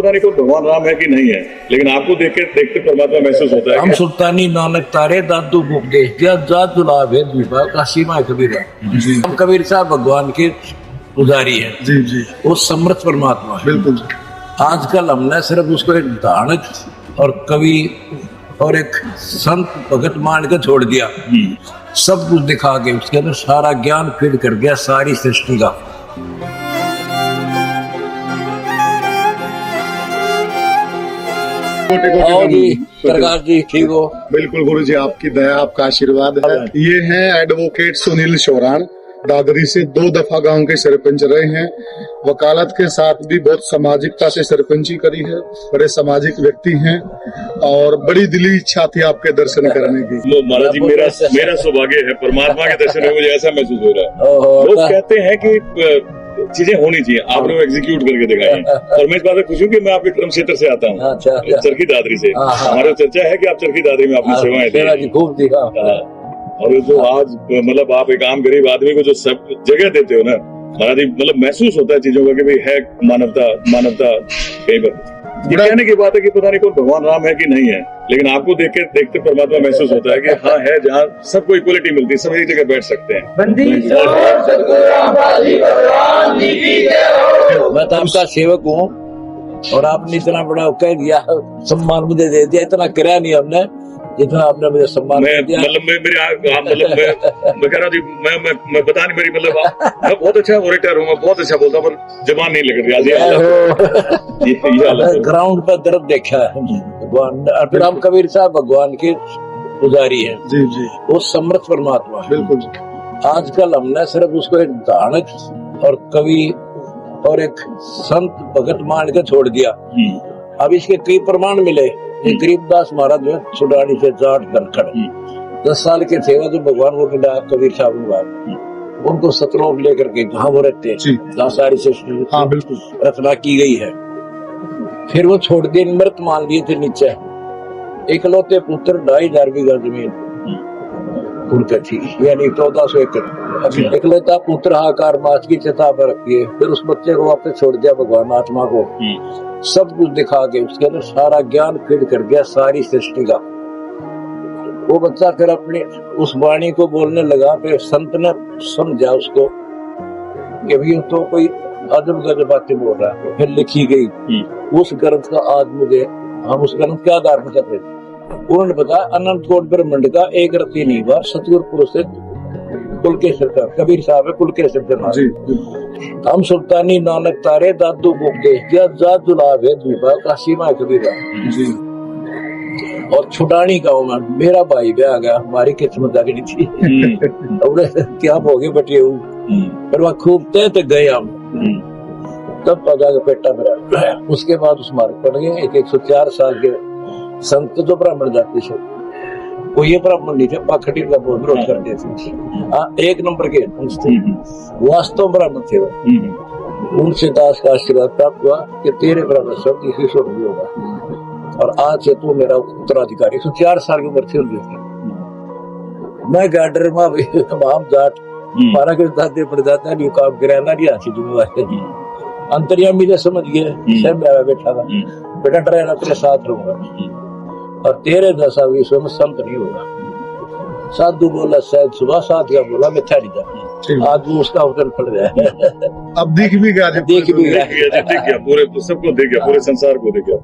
पता नहीं कोई भगवान राम है कि नहीं है, लेकिन आपको देखते परमात्मा महसूस होता है। हम सुल्तानी नानक तारे दादू उपदेश दिया जात जुला भेद विभाग का सीमा कबीर है। हम कबीर साहब भगवान के पुजारी है जी जी, वो समर्थ परमात्मा है। बिल्कुल। आजकल हमने सिर्फ उसको एक धानक और कवि और एक संत भगत मान के छोड़ दिया, सब कुछ दिखा के उसके अंदर सारा ज्ञान फीड कर गया सारी सृष्टि का। और जी प्रकाश जी ठीक हो? बिल्कुल गुरु जी, आपकी दया आपका आशीर्वाद है। ये हैं एडवोकेट सुनील शोरान, दादरी से 2 दफा गांव के सरपंच रहे हैं। वकालत के साथ भी बहुत सामाजिकता से सरपंची करी है, बड़े सामाजिक व्यक्ति हैं और बड़ी दिली इच्छा थी आपके दर्शन करने की। महाराज जी मेरा सौभाग्य है, परमात्मा के दर्शन में मुझे ऐसा महसूस हो रहा है। लोग कहते हैं कि चीजें होनी चाहिए, आपने वो एग्जीक्यूट करके दिखाई है। और मैं इस बात से खुश हूँ कि मैं आपके कर्म क्षेत्र से आता हूँ, चरखी दादरी से। हमारा चर्चा है कि आप चरखी दादरी में अपनी सेवाएं दी, और जो आज मतलब आप एक आम गरीब आदमी को जो सब जगह देते हो ना महाराज जी, मतलब महसूस होता है चीजों का कि भाई है मानवता कहीं पर। ये कहने की बात है कि पता नहीं कोई भगवान राम है कि नहीं है, लेकिन आपको देखते परमात्मा महसूस होता है कि हाँ है, जहाँ सबको इक्वलिटी मिलती है, सब एक जगह बैठ सकते हैं। मैं तो आपका सेवक हूँ और आपने इतना बड़ा कह दिया, सम्मान मुझे दे दिया, इतना कराया नहीं हमने जितना आपने मुझे सम्मान दिया। मैं कह रहा जी, मैं बता नहीं, मेरी मैं बहुत अच्छा ओरेटर हूँ, मैं बहुत अच्छा बोलता हूँ, पर जबान नहीं लग रही। ग्राउंड पर दर्द देखा है भगवान। फिर हम कबीर साहब भगवान के पुजारी है जी जी, वो समर्थ परमात्मा है। बिल्कुल। आजकल हमने सिर्फ उसको एक धानक और कवि और एक संत भगत मान के छोड़ दिया। अब इसके कई प्रमाण मिले। गरीबदास महाराज जो सुडानी से जाट करखड़ 10 साल के थे, तो भगवान को मिला कबीर साहब, उनको सतलोक लेकर के जहाँ वो रहते हैं सारी से रचना की गई है। फिर वो छोड़ के मृत मान लिए थे नीचे। इकलौते पुत्र 2500 बीघा जमीन उनका थी, यानी 1400 एकड़। इकलौता पुत्र हाकार माच की चिता पर रखी है। फिर उस बच्चे को वापस छोड़ दिया भगवान आत्मा को, सब कुछ दिखा के उसके अंदर सारा ज्ञान फीड कर गया सारी सृष्टि का। वो बच्चा फिर अपनी उस वाणी को बोलने लगा। फिर संत ने समझा उसको कि भाई तो कोई अजब गजब बातें बोल रहा है। फिर लिखी गई उस ग्रंथ का। आज मुझे हम उस ग्रंथ के आधार पर कर रहे थे। उन्होंने बताया अनंत कोट ब्रह्मांड का एक रत्ती नहीं बार सतगुरु पुरुष से पुलकेश्वर का कबीर साहब है, पुलकेश्वर के हम सुल्तानी नानक तारे दादू उपदेश दिया जात जुला भेद विभाग का सीमा कबीर जी। और छुटानी का मैं मेरा भाई भी आ गया, हमारी किस्मत आगे नहीं थी। क्या हो गए बटे पर वह खूब तय गए हम, तब पौधा का पेटा मेरा। उसके बाद उस मार्ग पड़ गए। एक 104 साल के संत जो ब्राह्मण जाति से, वो ये ब्राह्मण नहीं थे, पाखंडी का बहुत विरोध करते थे। हाँ, 1 नंबर के वास्तव ब्राह्मण थे। उनसे दास का आशीर्वाद प्राप्त हुआ कि तेरे ब्राह्मण सब किसी शोध भी होगा और आज से तू मेरा उत्तराधिकारी। 104 साल की उम्र थी उनकी। मैं गार्डर माम जाट मारा के दादे पड़दाता नहीं काम कराना नहीं आती जिम्मेवारी। अंतर्यामी ने समझ गए, सब बैठा था, बेटा डरेगा तेरे साथ रहूंगा और तेरे दशा विश्व में संत नहीं होगा। साधु बोला शायद सुबह, साथ का बोला मिथ्या नहीं था। आज वो उसका अवतरण पड़ गया है। अब दिख भी गया, पूरे सबको दिख गया, पूरे संसार को दिख गया।